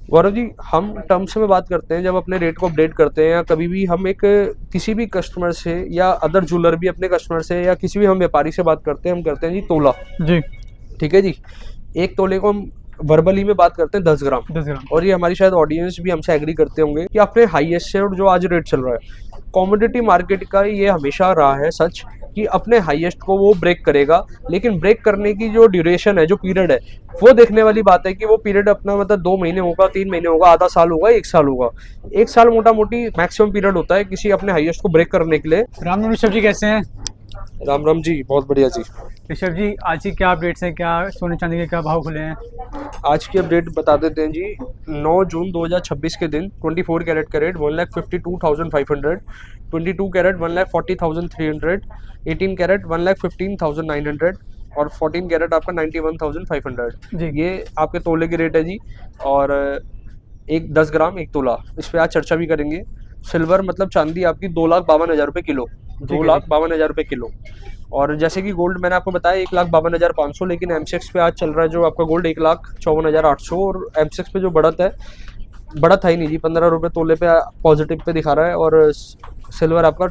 गौरव जी, हम टर्म्स में बात करते हैं जब अपने रेट को अपडेट करते हैं, या कभी भी हम एक किसी भी कस्टमर से या अदर जूलर भी अपने कस्टमर से या किसी भी हम व्यापारी से बात करते हैं, हम करते हैं जी तोला। जी। ठीक है जी। एक तोले को हम वर्बली में बात करते हैं 10 ग्राम। 10 ग्राम। और ये हमारी शायद ऑडियंस भी हमसे एग्री करते होंगे कि अपने हाईएस्ट से और जो आज रेट चल रहा है कमोडिटी मार्केट का, ये हमेशा रहा है सच कि अपने हाईएस्ट को वो ब्रेक करेगा, लेकिन ब्रेक करने की जो ड्यूरेशन है, जो पीरियड है, वो देखने वाली बात है कि वो पीरियड अपना मतलब 2 महीने होगा, 3 महीने होगा, आधा साल होगा, 1 साल होगा। 1 साल मोटा मोटी मैक्सिमम पीरियड होता है किसी अपने हाईएस्ट को ब्रेक करने के लिए। राम ऋषभ जी, कैसे हैं? राम राम जी, बहुत बढ़िया जी। ऋषभ जी, आज की क्या अपडेट्स हैं? क्या सोने चांदी के क्या भाव खुले हैं? आज की अपडेट बता देते हैं जी। 9 जून 2026 के दिन 24 कैरेट का रेट 1,52,500, 22 कैरेट 1,40,300, 18 कैरेट 1,15,900 और 14 कैरेट आपका 91,500 जी। ये आपके तोले के रेट है जी। और एक 10 ग्राम 1 तोला, इस पे आज चर्चा भी करेंगे। सिल्वर मतलब चांदी आपकी 2,52,000 रुपये किलो, 2,52,000 रुपये किलो। और जैसे कि गोल्ड मैंने आपको बताया 1,52,500, लेकिन एमसीएक्स पे आज चल रहा है जो आपका गोल्ड 1,54,800। और एमसीएक्स पे जो बढ़त है, बढ़त है ही नहीं जी, 15 रुपये तोले पे पॉजिटिव पे दिखा रहा है। और सिल्वर आपका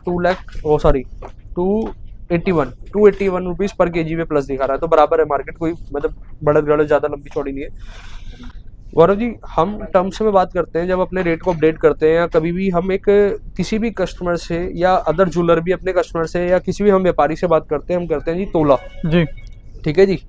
281 रुपीज़ पर केजी पे प्लस दिखा रहा है, तो बराबर है मार्केट, कोई मतलब बढ़त गढ़त ज़्यादा लंबी चौड़ी नहीं है। गौरव जी, हम टर्म्स में बात करते हैं जब अपने रेट को अपडेट करते हैं, या कभी भी हम एक किसी भी कस्टमर से या अदर जूलर भी अपने कस्टमर से या किसी भी हम व्यापारी से बात करते हैं, हम करते हैं जी तोला। जी। ठीक है जी।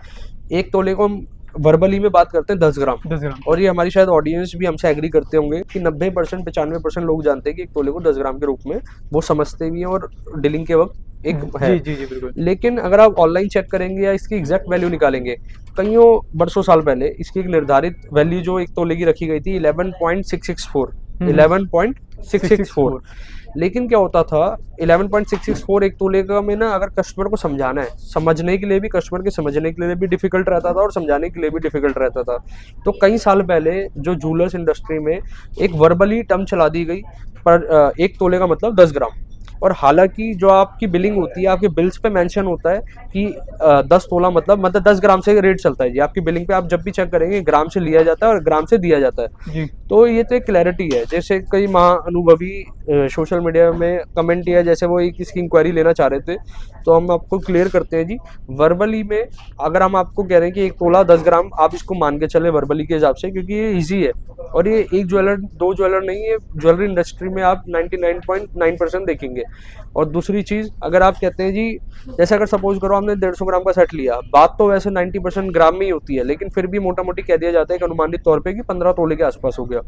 एक तोले को हम वर्बली में बात करते हैं 10 ग्राम। 10 ग्राम। और ये हमारी शायद ऑडियंस भी हमसे एग्री करते होंगे कि 90% 95% लोग जानते हैं कि एक तोले को 10 ग्राम के रूप में वो समझते भी हैं, और डीलिंग के वक्त एक है। जी जी जी, बिल्कुल। लेकिन अगर आप ऑनलाइन चेक करेंगे या इसकी एग्जैक्ट वैल्यू निकालेंगे, कईयों बरसों साल पहले इसकी एक निर्धारित वैल्यू जो एक तोले की रखी गई थी 11.664। लेकिन क्या होता था, 11.664 एक तोले का में ना, अगर कस्टमर को समझाना है, समझने के लिए भी, कस्टमर के समझने के लिए भी डिफिकल्ट रहता था और समझाने के लिए भी डिफिकल्ट रहता था। तो कई साल पहले जो जूलर्स इंडस्ट्री में एक वर्बली टर्म चला दी गई, पर एक तोले का मतलब 10 ग्राम। और हालांकि जो आपकी बिलिंग होती है, आपके बिल्स पे मेंशन होता है कि 10 तोला मतलब 10 ग्राम से रेट चलता है जी। आपकी बिलिंग पे आप जब भी चेक करेंगे ग्राम से लिया जाता है और ग्राम से दिया जाता है जी। तो ये तो एक क्लैरिटी है। जैसे कई महाअनुभवी सोशल मीडिया में कमेंट किया, जैसे वो एक इसकी इंक्वायरी लेना चाह रहे थे, तो हम आपको क्लियर करते हैं जी। वर्बली में अगर हम आपको कह रहे हैं कि एक तोला 10 ग्राम, आप इसको मान के चले वर्बली के हिसाब से, क्योंकि ये ईजी है। और ये एक ज्वेलर, दो ज्वेलर नहीं है, ज्वेलरी इंडस्ट्री में आप 99.9% देखेंगे। और दूसरी चीज़, अगर आप कहते हैं जी, जैसे अगर सपोज करो आपने 150 ग्राम का सेट लिया, बात तो वैसे 90% ग्राम में ही होती है, लेकिन फिर भी मोटा मोटी कह दिया जाता है कि अनुमानित तौर पे कि 15 तोले के आसपास हो गया।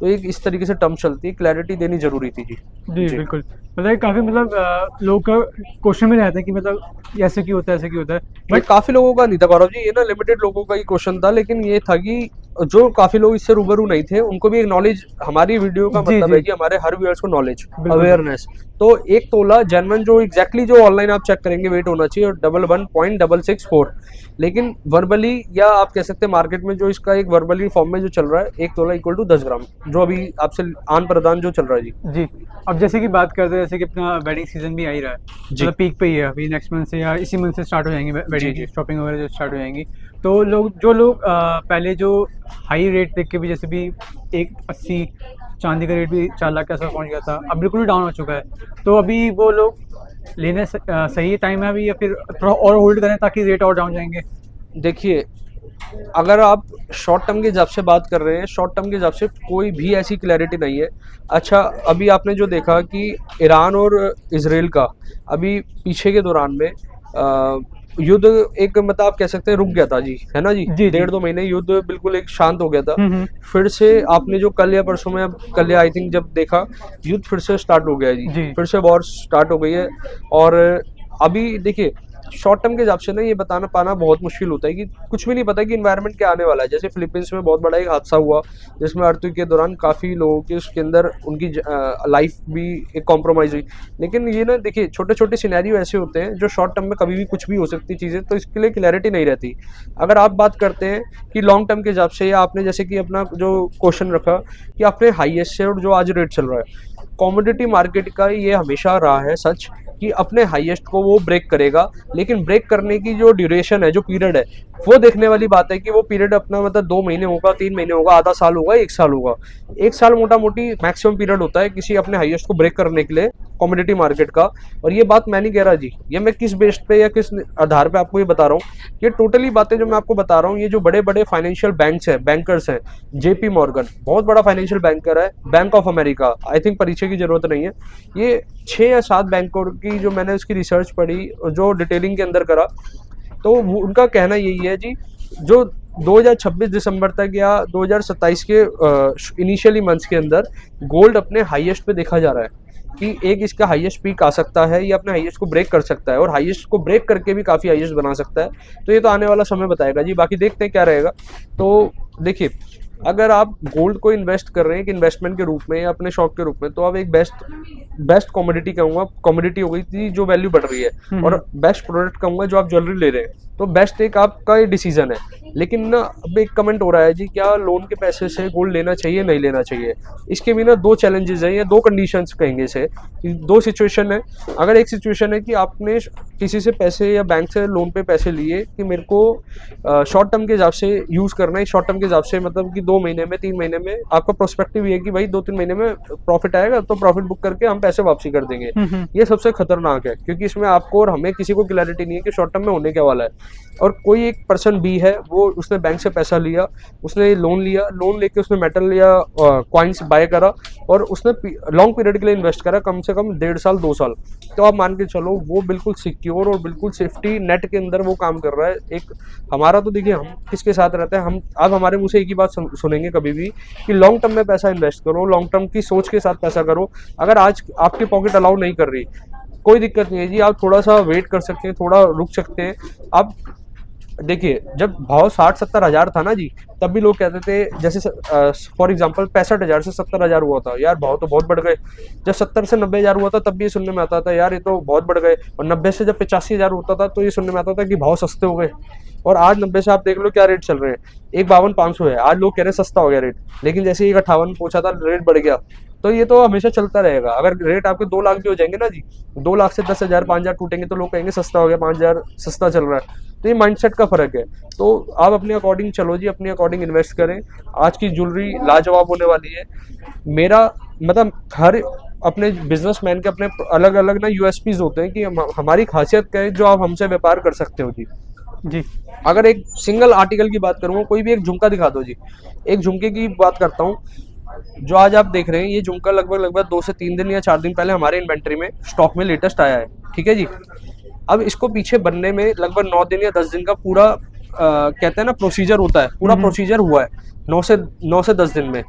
तो एक इस तरीके से टर्म चलती है, क्लैरिटी देनी जरूरी थी जी। जी बिल्कुल। मतलब काफी लोगों का क्वेश्चन में रहता है कि ऐसे क्यों होता है, ऐसे क्यों होता है। बट काफी लोगों का नहीं था गौरव जी, ये ना लिमिटेड लोगों का ही क्वेश्चन था, लेकिन ये था कि जो काफी लोग इससे रूबरू नहीं थे उनको भी एक नॉलेज, हमारी वीडियो का मतलब है कि हमारे हर व्यूअर्स को नॉलेज, अवेयरनेस। तो एक तोला जेन्युइन जो एग्जैक्टली जो ऑनलाइन आप चेक करेंगे वेट होना चाहिए 11.664। लेकिन वर्बली, या आप कह सकते हैं मार्केट में जो इसका एक वर्बली फॉर्म में जो चल रहा है, एक तोला इक्वल टू 10 ग्राम, जो अभी आपसे आन प्रदान जो चल रहा है जी। जी। अब जैसे कि बात करते हैं, जैसे कि अपना वेडिंग सीजन भी आ ही रहा है, मतलब पीक पे ही है अभी, नेक्स्ट मंथ से या इसी मंथ से स्टार्ट हो जाएंगे वेडिंग की शॉपिंग वगैरह जो स्टार्ट हो जाएंगी। तो लोग पहले जो हाई रेट देख के भी, जैसे भी 180 चांदी का रेट भी 4 लाख के आसपास पहुंच गया था, अब बिल्कुल डाउन हो चुका है। तो अभी वो लोग लेने सही टाइम है अभी, या फिर थोड़ा और होल्ड करें ताकि रेट और डाउन जाएंगे? देखिए, अगर आप शॉर्ट टर्म के हिसाब से बात कर रहे हैं, शॉर्ट टर्म के हिसाब से कोई भी ऐसी क्लैरिटी नहीं है। अच्छा, अभी आपने जो देखा कि ईरान और इजराइल का अभी पीछे के दौरान में युद्ध एक मतलब आप कह सकते हैं रुक गया था जी, है ना जी। 1.5-2 महीने युद्ध बिल्कुल एक शांत हो गया था। फिर से आपने जो कल या परसों में, कल या आई थिंक जब देखा, युद्ध फिर से स्टार्ट हो गया है जी। फिर से वॉर स्टार्ट हो गई है। और अभी देखिए, शॉर्ट टर्म के हिसाब से ना ये बताना पाना बहुत मुश्किल होता है कि कुछ भी नहीं पता कि इन्वायरमेंट क्या आने वाला है। जैसे फिलीपींस में बहुत बड़ा एक हादसा हुआ जिसमें अर्थक्वेक के दौरान काफ़ी लोगों की उसके अंदर उनकी लाइफ भी एक कॉम्प्रोमाइज़ हुई। लेकिन ये ना देखिए, छोटे छोटे सिनेरियो ऐसे होते हैं जो शॉर्ट टर्म में कभी भी कुछ भी हो सकती चीज़ें, तो इसके लिए क्लैरिटी नहीं रहती। अगर आप बात करते हैं कि लॉन्ग टर्म के हिसाब से, या आपने जैसे कि अपना जो क्वेश्चन रखा कि आपने हाईएस्ट से और जो आज रेट चल रहा है कमोडिटी मार्केट का, ये हमेशा रहा है सच कि अपने हाईएस्ट को वो ब्रेक करेगा, लेकिन ब्रेक करने की जो ड्यूरेशन है, जो पीरियड है, वो देखने वाली बात है कि वो पीरियड अपना मतलब 2 महीने होगा, 3 महीने होगा, आधा साल होगा, 1 साल होगा। 1 साल मोटा मोटी मैक्सिमम पीरियड होता है किसी अपने हाईएस्ट को ब्रेक करने के लिए कमोडिटी मार्केट का। और ये बात मैं नहीं कह रहा जी, ये मैं किस बेस पे या किस आधार पे आपको ये बता रहा हूँ, ये टोटली बातें जो मैं आपको बता रहा हूँ, ये जो बड़े बड़े फाइनेंशियल बैंक्स हैं, बैंकर्स हैं, जेपी मॉर्गन बहुत बड़ा फाइनेंशियल बैंकर है, bank of America, I think परिचय की जरूरत नहीं है, ये 6 या 7 बैंकों की जो मैंने उसकी रिसर्च पढ़ी, जो डिटेलिंग के अंदर करा, तो उनका कहना यही है जी, जो 2026 दिसंबर तक या 2027 के इनिशियली मंथ्स के अंदर गोल्ड अपने हाईएस्ट पे देखा जा रहा है कि एक इसका हाईएस्ट पीक आ सकता है, या अपने हाईएस्ट को ब्रेक कर सकता है, और हाईएस्ट को ब्रेक करके भी काफ़ी हाईएस्ट बना सकता है। तो ये तो आने वाला समय बताएगा जी, बाकी देखते हैं क्या रहेगा। तो देखिए, अगर आप गोल्ड को इन्वेस्ट कर रहे हैं एक इन्वेस्टमेंट के रूप में या अपने शौक के रूप में, तो आप एक बेस्ट कमोडिटी कहूँगा, कमोडिटी हो गई थी जो वैल्यू बढ़ रही है, और बेस्ट प्रोडक्ट कहूँगा जो आप ज्वेलरी ले रहे हैं, तो बेस्ट एक आपका ये डिसीजन है। लेकिन ना अब एक कमेंट हो रहा है जी, क्या लोन के पैसे से गोल्ड लेना चाहिए, नहीं लेना चाहिए? इसके भी ना 2 चैलेंजेस हैं या 2 कंडीशंस कहेंगे इसे, 2 सिचुएशन है। अगर एक सिचुएशन है कि आपने किसी से पैसे या बैंक से लोन पे पैसे लिए कि मेरे को शॉर्ट टर्म के हिसाब से यूज़ करना है, शॉर्ट टर्म के हिसाब से मतलब कि 2 महीने में, 3 महीने में आपका प्रोस्पेक्टिव ये है कि भाई 2-3 महीने में प्रॉफिट आएगा, तो प्रॉफिट बुक करके हम पैसे वापसी कर देंगे। ये सबसे खतरनाक है, क्योंकि इसमें आपको और हमें किसी को क्लैरिटी नहीं है कि शॉर्ट टर्म में होने क्या वाला है। और कोई एक पर्सन बी है, वो उसने बैंक से पैसा लिया, उसने लोन लिया, लोन लेके उसने मेटल या कॉइन्स बाय करा, और उसने लॉन्ग पीरियड के लिए इन्वेस्ट करा, कम से कम 1.5 साल 2 साल, तो आप मान के चलो वो बिल्कुल सिक्योर और बिल्कुल सेफ्टी नेट के अंदर वो काम कर रहा है। एक हमारा तो देखिए, हम किसके साथ रहते हैं, हम आप हमारे मुंह से एक ही बात सुनेंगे कभी भी कि लॉन्ग टर्म में पैसा इन्वेस्ट करो, लॉन्ग टर्म की सोच के साथ पैसा करो। अगर आज आपकी पॉकेट अलाउ नहीं कर रही, कोई दिक्कत नहीं है जी, आप थोड़ा सा वेट कर सकते हैं, थोड़ा रुक सकते हैं। आप देखिए, जब भाव 60-70 हज़ार था ना जी, तब भी लोग कहते थे, जैसे फॉर एग्जांपल 65,000 से 70,000 हुआ था, यार भाव तो बहुत बढ़ गए। जब 70 से 90,000 हुआ था, तब भी ये सुनने में आता था, यार ये तो बहुत बढ़ गए। और 90 से जब 85,000 होता था, तो ये सुनने में आता था कि भाव सस्ते हो गए। और आज 90 से आप देख लो क्या रेट चल रहे हैं, एक 52,500 है, आज लोग कह रहे हैं सस्ता हो गया रेट, लेकिन जैसे एक 58 पहुंचा था, रेट बढ़ गया। तो ये तो हमेशा चलता रहेगा। अगर रेट आपके 2 लाख भी हो जाएंगे ना जी, 2 लाख से 10,000 5,000 टूटेंगे, तो लोग कहेंगे सस्ता हो गया, 5,000 सस्ता चल रहा है। तो ये माइंडसेट का फर्क है। तो आप अपने अकॉर्डिंग चलो जी, अपने अकॉर्डिंग इन्वेस्ट करें। आज की ज्वेलरी लाजवाब होने वाली है। मेरा मतलब हर अपने बिजनेसमैन के अपने अलग अलग ना यूएसपीज होते हैं कि हमारी खासियत क्या है जो आप हमसे व्यापार कर सकते हो जी। जी, अगर एक सिंगल आर्टिकल की बात करूँ, कोई भी एक झुमका दिखा दो जी। एक झुमके की बात करता हूँ, जो आज आप देख रहे हैं, ये झुमका लगभग 2 से 3 दिन या 4 दिन पहले हमारे इन्वेंट्री में स्टॉक में लेटेस्ट आया है, ठीक है जी। अब इसको पीछे बनने में लगभग 9 दिन या 10 दिन का पूरा कहते हैं ना प्रोसीजर होता है, पूरा प्रोसीजर हुआ है 9 से 10 दिन में।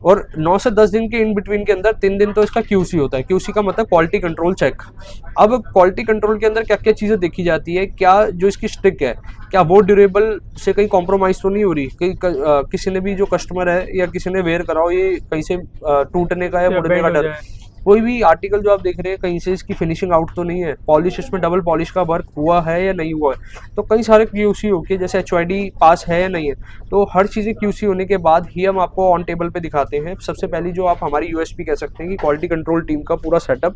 और 9 से 10 दिन के इन बिटवीन के अंदर 3 दिन तो इसका क्यूसी होता है। क्यूसी का मतलब क्वालिटी कंट्रोल चेक। अब क्वालिटी कंट्रोल के अंदर क्या क्या चीज़ें देखी जाती है, क्या जो इसकी स्टिक है, क्या वो ड्यूरेबल से कहीं कॉम्प्रोमाइज़ तो नहीं हो रही, कहीं किसी ने भी जो कस्टमर है या किसी ने वेयर कराओ, ये कहीं से टूटने का या मुड़ने का डर। कोई भी आर्टिकल जो आप देख रहे हैं, कहीं से इसकी फिनिशिंग आउट तो नहीं है, पॉलिश इसमें डबल पॉलिश का वर्क हुआ है या नहीं हुआ है। तो कई सारे क्यूसी होके, जैसे HYD पास है या नहीं है, तो हर चीज़ें क्यूसी होने के बाद ही हम आपको ऑन टेबल पे दिखाते हैं। सबसे पहली जो आप हमारी यूएसपी कह सकते हैं कि क्वालिटी कंट्रोल टीम का पूरा सेटअप।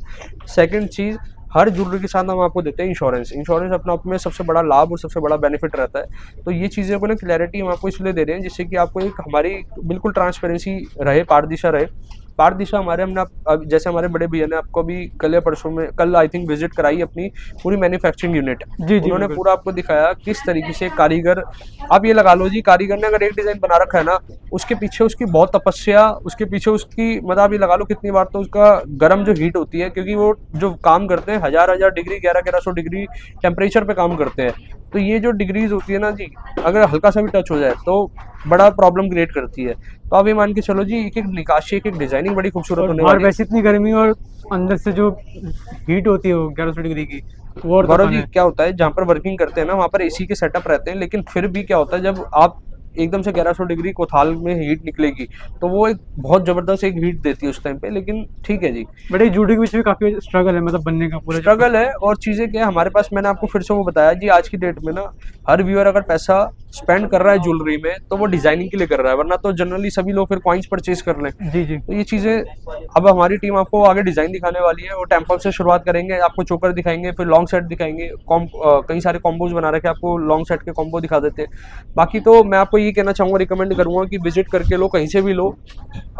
सेकंड चीज़, हर ज्वेलरी के साथ हम आपको देते हैं इंश्योरेंस। इंश्योरेंस अपने आप में सबसे बड़ा लाभ और सबसे बड़ा बेनिफिट रहता है। तो ये चीज़ें को ना क्लैरिटी हम आपको इसलिए दे रहे हैं जिससे कि आपको एक हमारी बिल्कुल ट्रांसपेरेंसी रहे, पारदिशा रहे। पारदिशा हमारे हमने जैसे हमारे बड़े भैया ने आपको भी कल या परसों में, कल आई थिंक विजिट कराई अपनी पूरी मैन्युफैक्चरिंग यूनिट। जी, उन्होंने पूरा आपको दिखाया किस तरीके से कारीगर, आप ये लगा लो जी, कारीगर ने अगर एक डिज़ाइन बना रखा है ना, उसके पीछे उसकी बहुत तपस्या, उसके पीछे उसकी मतलब आप ये लगा लो कितनी बार तो उसका गर्म जो हीट होती है, क्योंकि वो जो काम करते हैं 1000 डिग्री 1100 डिग्री टेम्परेचर पे काम करते हैं। तो ये जो डिग्रीज होती है ना जी, अगर हल्का सा भी टच हो जाए तो बड़ा प्रॉब्लम क्रिएट करती है। तो आप ये मान के चलो जी, एक एक निकाशी, एक एक डिजाइनिंग बड़ी खूबसूरत होने वाली है। वैसे इतनी गर्मी और अंदर से जो हीट होती है 1100 डिग्री की, वो और गौरव जी क्या होता है, जहाँ पर वर्किंग करते हैं ना, वहाँ पर एसी के सेटअप रहते हैं, लेकिन फिर भी क्या होता है, जब आप एकदम से 1100 डिग्री कोथाल में हीट निकलेगी तो वो एक बहुत जबरदस्त एक हीट देती है उस टाइम पे। लेकिन ठीक है जी, बट ये जूडो के बीच में काफी स्ट्रगल है, मतलब बनने का पूरा स्ट्रगल है। और चीजें क्या है हमारे पास, मैंने आपको फिर से वो बताया जी, आज की डेट में ना हर व्यूअर अगर पैसा स्पेंड कर रहा है ज्वेलरी में तो वो डिजाइनिंग के लिए कर रहा है, वरना तो जनरली सभी लोग फिर कॉइन्स परचेज कर लें। जी जी। तो ये चीजें अब हमारी टीम आपको आगे डिजाइन दिखाने वाली है। वो टेम्पल से शुरुआत करेंगे, आपको चोकर दिखाएंगे, फिर लॉन्ग सेट दिखाएंगे, कई सारे कॉम्बोज बना रखे, आपको लॉन्ग सेट के कॉम्बो दिखा देते हैं। बाकी तो मैं आपको ये कहना चाहूंगा, रिकमेंड करूंगा कि विजिट करके लो, कहीं से भी लो,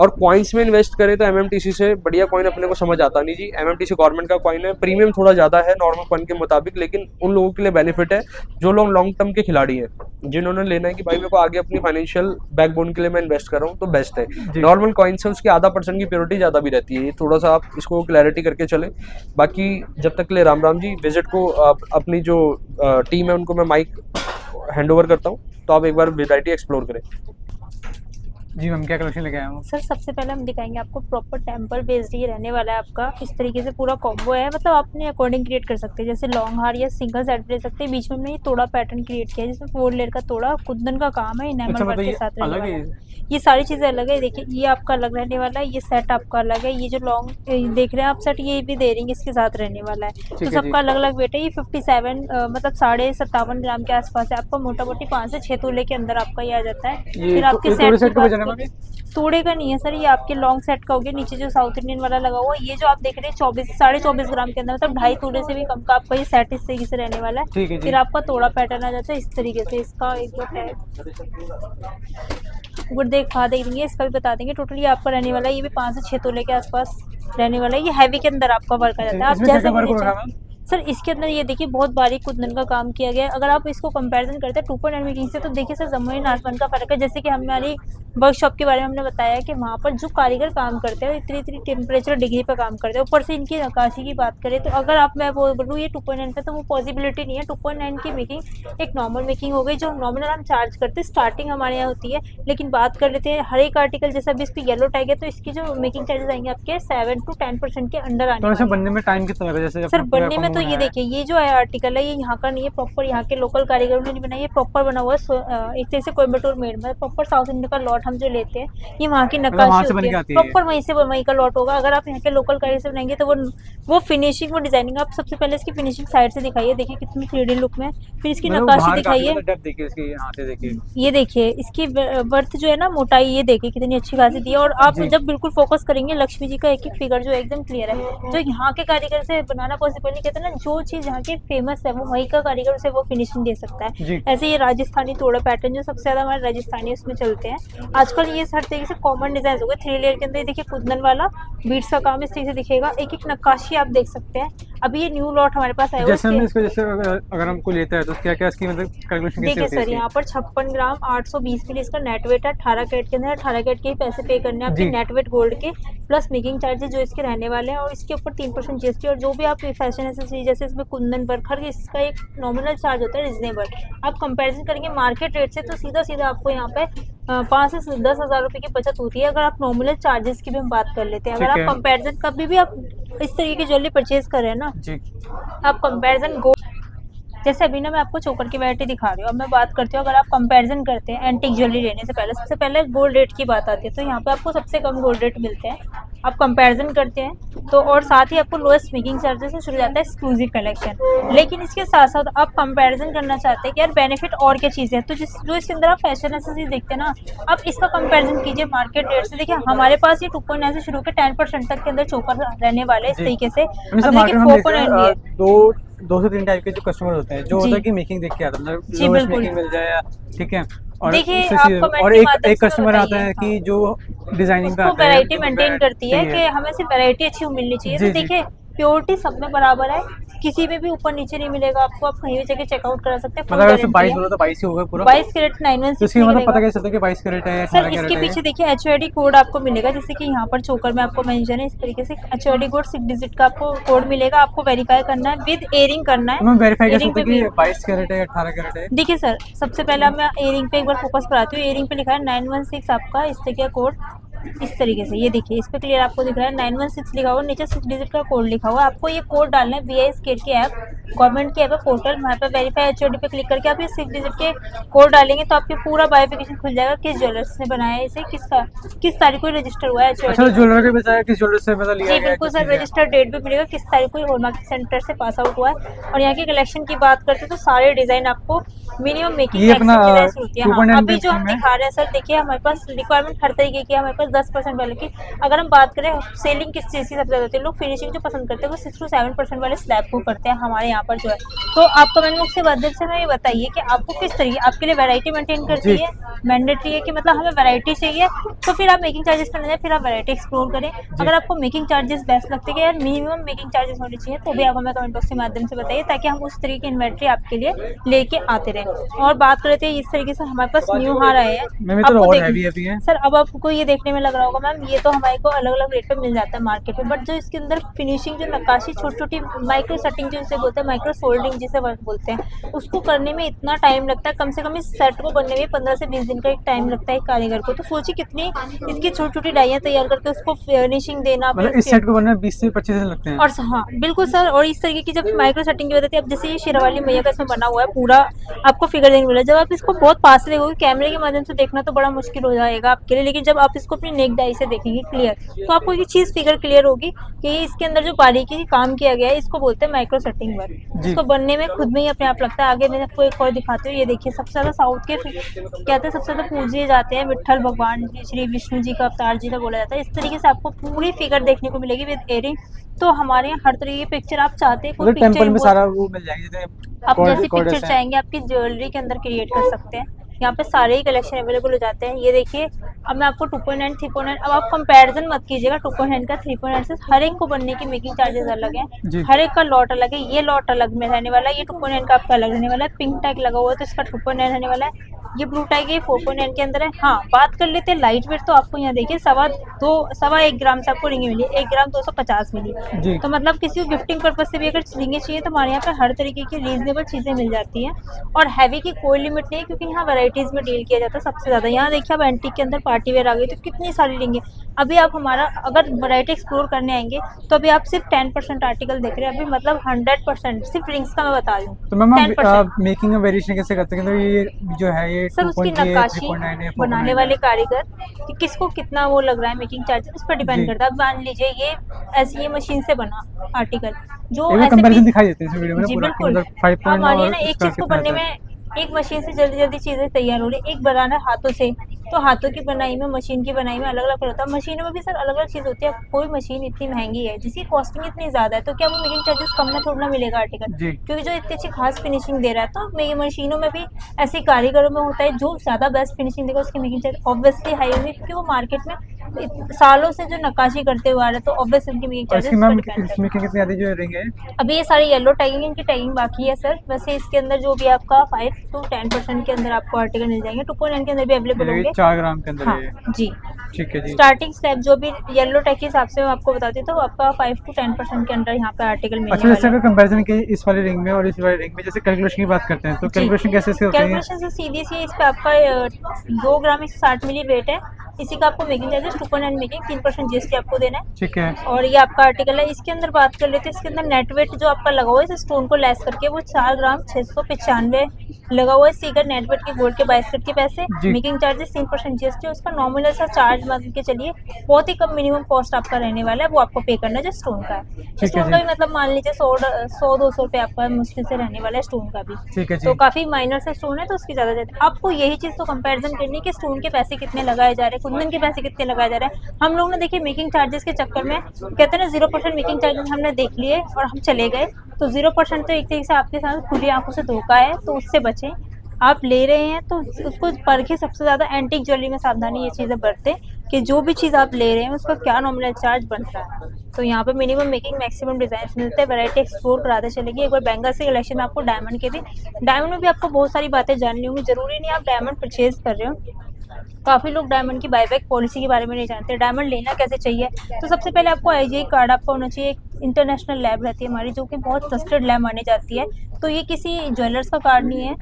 और कॉइन्स में इन्वेस्ट करें तो एमएमटीसी से बढ़िया कॉइन अपने को समझ आता नहीं जी। एमएमटीसी गवर्नमेंट का कॉइन है, प्रीमियम थोड़ा ज्यादा है नॉर्मल कॉइन के मुताबिक, लेकिन उन लोगों के लिए बेनिफिट है जो लोग लॉन्ग टर्म के खिलाड़ी हैं, जिन्होंने लेना है कि भाई मेरे को आगे अपनी फाइनेंशियल बैकबोन के लिए मैं इन्वेस्ट कर रहा हूँ, तो बेस्ट है। नॉर्मल कॉइन से उसकी आधा % की प्योरिटी ज्यादा भी रहती है, ये थोड़ा सा आप इसको क्लैरिटी करके चले। बाकी जब तक के लिए राम राम जी। विजिट को अपनी जो टीम है उनको मैं माइक हैंड ओवर करता हूँ, तो आप एक बार वैरायटी एक्सप्लोर करें। जी मैम, क्या कलेक्शन लेके आए हूँ? सर सबसे पहले हम दिखाएंगे आपको प्रॉपर टेम्पल बेस्ड ही रहने वाला है आपका। इस तरीके से पूरा कॉम्बो है, मतलब आपने अकॉर्डिंग क्रिएट कर सकते हैं, जैसे लॉन्ग हार या सिंगल सेट ले सकते हैं। बीच में हमने ये तोड़ा पैटर्न क्रिएट किया है जिसमें 4 लेयर का तोड़ा कुंदन का काम है, इनेमल वर्क के साथ रहने वाला है। ये सारी चीजें अलग है। देखिए ये आपका अलग रहने वाला है, ये सेट आपका अलग है। ये जो लॉन्ग देख रहे हैं आप सेट, ये भी दे रही है, इसके साथ रहने वाला है। तो सबका अलग अलग वेट है। ये 57 मतलब 57.5 ग्राम के आसपास है आपका। मोटा मोटी 5 से 6 तोले के अंदर आपका ये आ जाता है। फिर आपके सेट तोड़े का नहीं है सर, ये आपके लॉन्ग सेट का हो गया। नीचे जो साउथ इंडियन वाला लगा हुआ, ये जो आप देख रहे हैं 24.5 ग्राम के अंदर, मतलब 2.5 तोले से भी कम का आपका ये सेट इस तरीके से रहने वाला है। फिर आपका तोड़ा पैटर्न आ जाता है इस तरीके से। इसका एक जो है वो दिखा देंगे, इसका भी बता देंगे। टोटली आपका रहने वाला है ये भी 5 से 6 तोले के आसपास रहने वाला है। ये हैवी के अंदर आपका वर्क आ जाता है। आप जैसे सर इसके अंदर ये देखिए बहुत बारीक कुंदन का काम किया गया है। अगर आप इसको कंपैरिजन करते हैं 2.9 मेकिंग से, तो देखिए सर जमीन आसमान का फर्क है। जैसे कि हमारी वर्कशॉप के बारे में हमने बताया कि वहाँ पर जो कारीगर काम करते हैं इतनी इतनी टेम्परेचर डिग्री पर काम करते हैं। ऊपर से इनकी नक्काशी की बात करें तो अगर आप मैं बोलूँ ये 2.9 पे, तो वो पॉसिबिलिटी नहीं है। 2.9 की मेकिंग एक नॉर्मल मेकिंग हो गई, जो नॉर्मल हम चार्ज करते हैं, स्टार्टिंग हमारे यहाँ होती है। लेकिन बात कर लेते हैं हर एक आर्टिकल, जैसे अभी इस पर येलो टैग है तो इसकी जो मेकिंग चार्जेस आएंगे आपके 7 to 10% के अंडर आने। तो बनने में टाइम कितना लगेगा? जैसे सर बनने में तो ये देखिए, ये जो आर्टिकल है ये यहाँ का नहीं है, प्रॉपर यहाँ के लोकल कारीगरों ने नहीं बनाया, ये प्रॉपर बना हुआ है एक तरह से कोयम्बटूर मेड में। प्रॉपर साउथ इंडिया का लॉट हम जो लेते हैं ये वहाँ की नक्काशी होती है, प्रॉपर वहीं का लॉट होगा। अगर आप यहाँ के लोकल कारीगर से बनाएंगे तो वो फिनिशिंग, वो डिजाइनिंग, आप सबसे पहले इसकी फिनिशिंग साइड से दिखाइए, देखिए कितनी 3D लुक में। फिर इसकी नक्काशी दिखाइए, ये देखिए इसकी बर्थ जो है ना, मोटाई ये देखिए कितनी अच्छी खासी दी है। और आप जब बिल्कुल फोकस करेंगे लक्ष्मी जी का एक एक फिगर जो एकदम क्लियर है, जो यहाँ के कारीगर से बनाना पॉसिबल नहीं। कहते हैं ना, जो चीज यहाँ की फेमस है वो वहीं का कारीगर उसे वो फिनिशिंग दे सकता है। ऐसे ये राजस्थानी तोड़ा पैटर्न जो सबसे ज्यादा हमारे राजस्थानी उसमें चलते हैं आजकल, ये हर तरीके से कॉमन डिजाइन हो गए। 3 लेयर के अंदर देखिए कुंदन वाला बीट्स का काम इस तरीके से दिखेगा, एक एक नक्काशी आप देख सकते हैं। अभी ये न्यू लॉट हमारे पास आया हुआ है। जैसे अगर हमको लेता है तो क्या क्या इसकी मतलब कैलकुलेशन कैसे होती है? देखिए सर यहाँ पर 56 ग्राम 820 मिली इसका नेट वेट है। 18 कैरेट के अंदर 18 कैरेट के ही पैसे पे करने हैं आपके नेट वेट गोल्ड के, प्लस मेकिंग चार्जेस जो इसके रहने वाले हैं, और इसके ऊपर 3% GST। और जो भी आप फैशन एसेसरी जैसे इसमें कुंदन वर्क, हर इसका एक नॉमिनल चार्ज होता है रिजनेबल। आप कंपैरिजन करेंगे मार्केट रेट से तो सीधा सीधा आपको यहाँ पे 5 से 10 हज़ार रुपए की बचत होती है। अगर आप नॉमिनल चार्जेस की भी हम बात कर लेते हैं, अगर आप कंपैरिजन कभी भी आप इस तरीके की ज्वेलरी परचेज कर रहे हैं ना, आप कंपैरिजन जैसे अभी ना मैं आपको चोकर की वैरायटी दिखा रही हूँ। अब मैं बात करती हूँ, अगर आप कंपैरिजन करते हैं एंटीक ज्वेलरी लेने से पहले, सबसे पहले गोल्ड रेट की बात आती है। तो यहाँ पे आपको सबसे कम गोल्ड रेट मिलते हैं, आप कंपैरिजन करते हैं तो, और साथ ही आपको लोएस्ट मेकिंग चार्जेस से शुरू हो जाता है एक्सक्लूसिव कलेक्शन। लेकिन इसके साथ साथ आप कंपैरिजन करना चाहते हैं कि यार बेनिफिट और क्या चीज़ें हैं, तो जो इसके अंदर आप फैशन एसेसरीज देखते हैं ना, आप इसका कंपैरिजन कीजिए मार्केट रेट से। देखिए हमारे पास ये 2.9 से शुरू के 10% तक के अंदर चोकर रहने वाले इस तरीके से। 2 से 3 टाइप के जो कस्टमर होते हैं, जो होता है कि मेकिंग देख के आता है, मतलब मेकिंग मिल जाए, ठीक है। और एक कस्टमर आता है कि जो डिजाइनिंग का वैरायटी मेंटेन करती है कि हमें सिर्फ वैरायटी अच्छी मिलनी चाहिए। तो देखिए प्योरिटी सब में बराबर है, किसी में भी ऊपर नीचे नहीं मिलेगा आपको। आप कहीं भी जाके चेकआउट करा सकते हैं। मतलब ऐसे 22 बोला तो 22 ही होगा पूरा। 22 कैरेट 916 मतलब पता कैसे चलता है कि 22 कैरेट है? सर इसके पीछे देखिए HOD कोड आपको मिलेगा, जैसे कि यहाँ पर चोकर में आपको मेंशन है इस तरीके से HOD कोड 6 डिजिट का आपको कोड मिलेगा। आपको वेरीफाई करना है, विद एयरिंग करना है। वेरीफाई कैसे होता है कि 22 कैरेट है 18 कैरेट है? देखिए सर सबसे पहले मैं एयरिंग पे एक बार फोकस कराती हूँ। एयरिंग पे लिखा है 916 आपका इस तरीके का कोड इस तरीके से ये देखिए, इस पे क्लियर आपको दिख रहा है 916 लिखा हुआ, नीचे 6 डिजिट का कोड लिखा हुआ है। आपको ये कोड डालना है BI स्केल की ऐप, गवर्नमेंट की ऐप है पोर्टल, वहाँ पे वेरीफाई HOD पे क्लिक करके आप ये 6 डिजिट के कोड डालेंगे तो आपके पूरा वेरिफिकेशन खुल जाएगा, किस ज्वेलर्स ने बनाया है इसे, किस तारीख को रजिस्टर हुआ है अच्छा, HOD। ज्वेलर के बजाय किस ज्वेलर से मतलब लिया जी गया है, बिल्कुल किस सर, चीज़ है? रजिस्टर्ड डेट भी मिलेगा, किस तारीख को हॉलमार्क सेंटर से पास आउट हुआ है। और यहाँ की कलेक्शन की बात करते हैं तो सारे डिजाइन आपको मिनिमम मेकिंग ये अपना डिजाइन होती है। हाँ, 2.9 अभी जो हम में? दिखा रहे हैं सर, देखिए हमारे पास रिक्वायरमेंट हर तरीके की है, हमारे पास 10% वाले की। अगर हम बात करें सेलिंग किस चीज़ की सबसे ज़्यादा होती है, लोग फिनिशिंग जो पसंद करते हैं वो 6 to 7% वाले स्लैब को करते हैं हमारे यहाँ पर जो है। तो आप कमेंट बॉक्स के माध्यम से हमें ये बताइए कि आपको किस तरीके, आपके लिए वैरायटी मेंटेन करती जी। है, मैंडेटरी है कि मतलब हमें वैरायटी चाहिए, तो फिर आप मेकिंग चार्जेस पर ना जाए, फिर आप वैरायटी एक्सप्लोर करें। अगर आपको मेकिंग चार्जेस बेस्ट लगते हैं कि यार मिनिमम मेकिंग चार्जेस होने चाहिए, तो भी आप हमें कमेंट बॉक्स के माध्यम से बताइए, ताकि हम उस तरीके की इन्वेंट्री आपके लिए लेके आते रहें। और बात करते हैं इस तरीके से हमारे पास न्यू हार आए हैं। मैम, ये तो आपको और देखिए- हैवी हैवी है। सर अब आपको ये देखने में लग रहा होगा मैम, ये तो हमारे को अलग अलग रेट पे मिल जाता है मार्केट में, बट जो इसके अंदर फिनिशिंग, जो नक्काशी, छोटी छोटी माइक्रो सेटिंग जिसे बोलते हैं, माइक्रो सोल्डिंग जिसे बोलते हैं, उसको करने में इतना टाइम लगता है। कम से कम इस सेट को बनने में 15 से 20 दिन का एक टाइम लगता है कारीगर को। तो सोचिए कितनी इसकी छोटी छोटी डाइयाँ तैयार करके उसको फिनिशिंग देना, मतलब इस सेट को बनने में 20 से 25 दिन लगते हैं। और हाँ बिल्कुल सर। और इस तरीके की जब माइक्रो सेटिंग की वजह से, अब जैसे ये शेरावाली मैया का इसमें बना हुआ है, पूरा आपको फिगर देखने मिला। जब आप इसको बहुत पास से देखोगे, कैमरे के माध्यम से देखना तो बड़ा मुश्किल हो जाएगा आपके लिए, लेकिन जब आप इसको अपनी नेक्ड आई से देखेंगे क्लियर, तो आपको ये चीज़ फिगर क्लियर होगी कि इसके अंदर जो बारीकी काम किया गया है, इसको बोलते हैं माइक्रो सेटिंग वर्क। इसको बनने में खुद में ही अपने आप लगता है। आगे मैं आपको एक और दिखाती हूँ, ये देखिए सबसे ज़्यादा साउथ के कहते हैं सबसे ज़्यादा पूजे जाते हैं विट्ठल भगवान श्री विष्णु जी का अवतार जी का बोला जाता है। इस तरीके से आपको पूरी फिगर देखने को मिलेगी विद एयरिंग। तो हमारे यहाँ हर तरीके की पिक्चर आप चाहते हैं, कोई मतलब टेंपल में पिक्चर सारा वो मिल जाएगी, जैसे आप जैसी कॉर्ड पिक्चर ऐसा है। चाहेंगे आपकी ज्वेलरी के अंदर क्रिएट कर सकते हैं। यहाँ पे सारे ही कलेक्शन अवेलेबल हो जाते हैं। ये देखिए, अब मैं आपको 2.9 3.9, अब आप कंपैरिजन मत कीजिएगा 2.9 का 3.9 से। हर एक को बनने की मेकिंग चार्जेस अलग जी। है, हर एक का लॉट अलग है। ये लॉट अलग में रहने वाला है, ये 2.9 का आपका अलग रहने वाला है। पिंक टैग लगा हुआ है तो इसका 2.9 रहने वाला है। ये ब्लू टैग ये 4.9 के अंदर है। हाँ, बात कर लेते हैं लाइट वेट, तो आपको यहाँ देखिए 1.25 ग्राम से आपको रिंगे मिली, 1 ग्राम 250 मिली। जी। तो मतलब किसी को गिफ्टिंग पर्पज से भी अगर रिंगे चाहिए तो हमारे यहाँ पे हर तरीके की रीजनेबल चीज़ें मिल जाती हैं। और हैवी की कोई लिमिट नहीं है, क्योंकि यहाँ वैरायटीज़ में डील किया जाता है सबसे ज़्यादा। यहाँ देखिए आप एंटीक के अंदर पार्टी वेयर आ गई, तो कितनी सारी रिंगे। अभी आप हमारा अगर वैरायटी एक्सप्लोर करने आएंगे तो अभी आप सिर्फ 10% आर्टिकल देख रहे हैं, अभी मतलब 100% सिर्फ रिंग्स का मैं बता रही हूँ। तो मैम 10%। आप मेकिंग में वेरिएशन कैसे करते हैं? तो ये जो है ये सर उसकी 2.8, नक्काशी 3.9 है, बनाने 4.9 वाले है। कारीगर कि किसको कितना वो लग रहा है मेकिंग चार्जेस, उस पर डिपेंड जी। करता है। अब मान लीजिए ये ऐसी ये मशीन से बना आर्टिकल जो एक ऐसे कंपैरिजन पीस- दिखाई देते हैं इस वीडियो में जी पूरा, बिल्कुल। मतलब 5.9 अब मानिए और ना एक इसका चीज को कितना बनने आता है? में एक मशीन से जल्दी जल्दी चीजें तैयार हो रही है, एक बनाना है हाथों से, तो हाथों की बनाई में मशीन की बनाई में अलग अलग होता है। मशीनों में भी सर अलग अलग चीज़ होती है। कोई मशीन इतनी महंगी है जिसकी कॉस्टिंग इतनी ज़्यादा है, तो क्या वो मेकिंग चार्जेस कम में थोड़ा ना मिलेगा आर्टिकल, जी। क्योंकि जो इतनी अच्छी खास फिनिशिंग दे रहा है। तो मेरी मशीनों में भी ऐसे कारीगरों में होता है जो ज़्यादा बेस्ट फिनिशिंग देगा उसकी मेकिंग चार्ज ऑब्वियसली हाई होगी, क्योंकि वो मार्केट में सालों से जो नक्काशी करते हुए आ रहे हैं, तो ऑब्वियसली उनकी मेकिंग और चार्जेस इसकी पर मैम डिपेंड करता है। इसमें कितनी आती जो रिंग है? अभी ये सारी येलो टैगिंग, इनकी टैगिंग बाकी है सर। वैसे इसके अंदर जो भी आपका 5 to 10% के अंदर आपको आर्टिकल मिल जाएंगे। 2.9 के अंदर भी अवेलेबल होंगे। 4 ग्राम के अंदर हाँ है ये। जी। ठीक है जी। स्टार्टिंग स्टेप जो भी येलो टैग के हिसाब से मैं आपको बताती हूँ, तो आपका 5 to 10% के अंदर यहाँ पे आर्टिकल मिलने अच्छा, जैसे वाला अगर है। कंपैरिजन की इस वाली रिंग में और इस वाली रिंग में, जैसे कैलकुलेशन की बात करते हैं, तो कैलकुलेशन कैसे से होती है? कैलकुलेशन से सीधी सी इस पे आपका 2 ग्राम 160 मिली वेट है। इसी का आपको मेकिंग चार्जेस 2.9 मेकिंग 3% जीएसटी आपको देना है। ठीक है। और ये आपका आर्टिकल है। इसके अंदर बात कर लेते हैं, इसके अंदर नेट वेट जो आपका लगा हुआ है इस स्टोन को लेस करके वो 4 ग्राम 695 लगा हुआ है। सीकर नेट वेट के गोल्ड के 22 कैरेट के पैसे, जी। Making charges 3% GST. उसका नॉमिनल सा चार्ज मान के चलिए बहुत ही कम मिनिमम कॉस्ट आपका रहने वाला है, वो आपको पे करना है जो स्टोन का है। स्टोन का भी मतलब मान लीजिए 100-200 रुपये आपका मुश्किल से रहने वाला है स्टोन का भी। ठीक है जी। तो काफी माइनर से स्टोन है तो उसकी ज्यादा जाती है। आपको यही चीज तो कंपैरिजन करनी है कि स्टोन के पैसे कितने लगाए जा रहे हैं, कुंदन के पैसे कितने लगाए जा रहे हैं। हम लोग ने देखिए मेकिंग चार्जेस के चक्कर में कहते हैं ना 0% मेकिंग चार्जेस हमने देख लिए और हम चले गए। तो 0% तो एक तरीके से आपके साथ खुली आंखों से धोखा है, तो उससे बचें। आप ले रहे हैं तो उसको परखें। सबसे ज़्यादा एंटीक ज्वेलरी में सावधानी ये चीज़ें बरतें कि जो भी चीज़ आप ले रहे हैं उसका क्या नॉमिनल चार्ज बन रहा है। तो यहाँ पे मिनिमम मेकिंग मैक्सिमम डिजाइन मिलते हैं। वैरायटी एक्सप्लोर कराते चलेगी। एक बार बैंगल से कलेक्शन में आपको डायमंड के भी, डायमंड में भी आपको बहुत सारी बातें जाननी होंगी। जरूरी नहीं आप डायमंड परचेज कर रहे हो। काफ़ी लोग डायमंड की बायबैक पॉलिसी के बारे में नहीं जानते। डायमंड लेना कैसे चाहिए, तो सबसे पहले आपको IGI कार्ड आपका होना चाहिए। एक इंटरनेशनल लैब रहती है हमारी जो कि बहुत ट्रस्टेड लैब मानी जाती है। तो ये किसी ज्वेलर्स का कार्ड नहीं है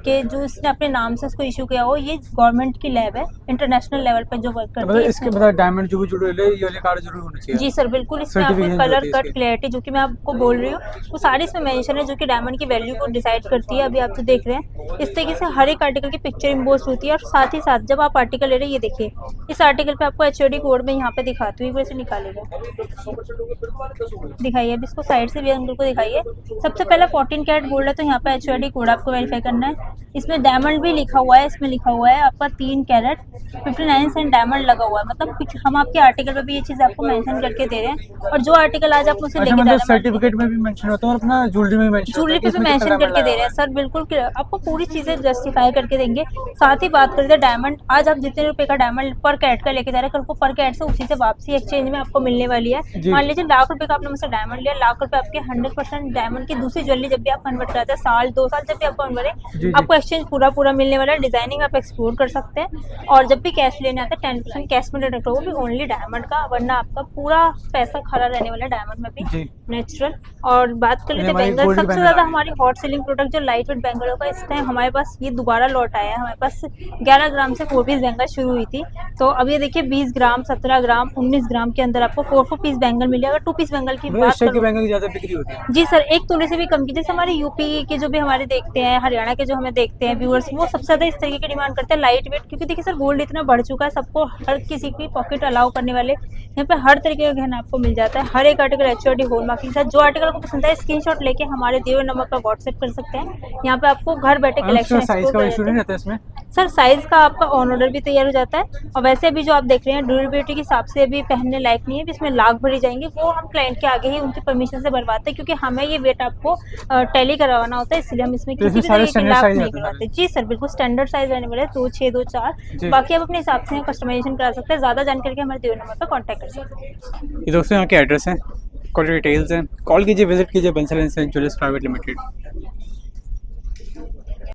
कि जो इसने अपने नाम से इसको इशू किया हो, ये गवर्नमेंट की लैब है, इंटरनेशनल लेवल पे जो वर्क करती मतलब है। इसके मतलब डायमंड जो भी जुड़े हुए ये वाले कार्ड जरूर होने चाहिए। जी सर, बिल्कुल। इसमें आपको Certification कलर होती है कट इसकी। क्लैरिटी जो कि मैं आपको बोल रही हूँ वो सारी इसमें मेंशन है, जो कि डायमंड की वैल्यू को डिसाइड करती है। अभी आप जो देख रहे हैं इस तरीके से हर एक आर्टिकल की पिक्चर इम्पोस्ट होती है, और साथ ही साथ जब आप आर्टिकल ले रहे हैं, ये देखिए इस आर्टिकल पे आपको HOD कोड में यहाँ पे दिखाती हूँ, एक बार इसे निकालेगा, दिखाइए। अब इसको साइड से भी अंकल को दिखाइए। सबसे पहले 14 कैरेट गोल्ड है तो यहाँ पे HOD कोड आपको वेरीफाई करना है। इसमें डायमंड भी लिखा हुआ है, इसमें लिखा हुआ है आपका 3 कैरेट 59 सेंट डायमंड लगा हुआ है। मतलब हम आपके आर्टिकल पे भी ये चीज़ आपको मेंशन करके दे रहे हैं, और जो आर्टिकल आज आप मुझसे अच्छा लेके जा मतलब रहे हैं सर्टिफिकेट में भी मेंशन होता है और अपना ज्वेलरी में मेंशन ज्वेलरी पे भी मेंशन करके दे रहे हैं सर, बिल्कुल आपको पूरी चीजें जस्टिफाई करके देंगे। साथ ही बात करते हैं डायमंड, आज आप जितने रुपए का डायमंड पर कैरेट का लेके जा रहे हैं, कल को पर कैरेट से उसी से वापसी एक्सचेंज में आपको मिलने वाली है। जी। मान लीजिए लाख रुपए का आपने मुझसे डायमंड लिया, लाख रुपए आपके 100% डायमंड की दूसरी ज्वेलरी जब भी आप कन्वर्ट कराते हैं, साल 2 साल जब भी आप कन्वर्ट जी, करें, जी। आपको एक्सचेंज पूरा मिलने वाला है। डिजाइनिंग आप एक्सप्लोर कर सकते हैं, और जब भी कैश लेने आते हैं 10% कैश में डिडक्ट होगा, भी ओनली डायमंड का, वरना आपका पूरा पैसा खरा रहने वाला है डायमंड में भी जी। नेचुरल। और बात कर लेते हैं हमारी बैंगल, gold की सबसे बैंगल ज्यादा आ गई। हमारी हॉट सेलिंग प्रोडक्ट जो लाइट वेट बैंगलों का, इस टाइम हमारे पास ये दोबारा लौट आया है। हमारे पास 11 ग्राम से 4 पीस बैंगल शुरू हुई थी, तो अब ये देखिए 20 ग्राम 17 ग्राम 19 ग्राम के अंदर आपको 4 पीस बैंगल मिले। अगर 2 पीस बैंगल की मतलब बात इस टाइप की करूं, बैंगल की ज्यादा बिक्री होती है। जी सर, 1 तोले से भी कम की, जैसे हमारे यूपी के जो भी हमारे देखते हैं, हरियाणा के जो हमें देखते हैं व्यूअर्स, वो सबसे ज्यादा इस तरीके की डिमांड करते हैं लाइट वेट, क्योंकि देखिए सर गोल्ड इतना बढ़ चुका है, सबको हर किसी की पॉकेट अलाउ करने वाले यहाँ पे हर तरीके का गहना आपको मिल जाता है। हर एक आर्टिकल HOD हॉलमार्किंग के साथ। जो आर्टिकल आपको पसंद है स्क्रीनशॉट लेके हमारे दिए हुए नंबर पर व्हाट्सएप कर सकते हैं। यहाँ पे आपको घर बैठे कलेक्शन साइज का इशू नहीं रहता है इसमें। सर साइज का आपका ऑन ऑर्डर भी तैयार हो जाता है, और वैसे भी जो आप देख रहे हैं ड्यूरेबिलिटी के हिसाब से भी पहनने लायक नहीं है, इसमें लाख भरी जाएंगे, वो हम क्लाइंट के आगे ही उनकी परमिशन से भरवाते हैं, क्योंकि हमें ये वेट आपको टैली करवाना होता है, इसलिए हम इसमें तो किसी भी इसमें सारे तरीके की standard लाख size नहीं रहते हैं करवाते। जी सर, बिल्कुल स्टैंडर्ड साइज रहने वाले 2 6 2 4। जी। बाकी आप अपने हिसाब से कस्टमाइजेशन करा सकते हैं। ज्यादा जानकारी के हमारे दिए हुए नंबर पर कॉन्टैक्ट कर सकते हैं। ये दोस्तों यहाँ के एड्रेस हैं, कॉल डिटेल्स हैं, कॉल कीजिए, विजिट कीजिए Bansal and son jewellers private limited.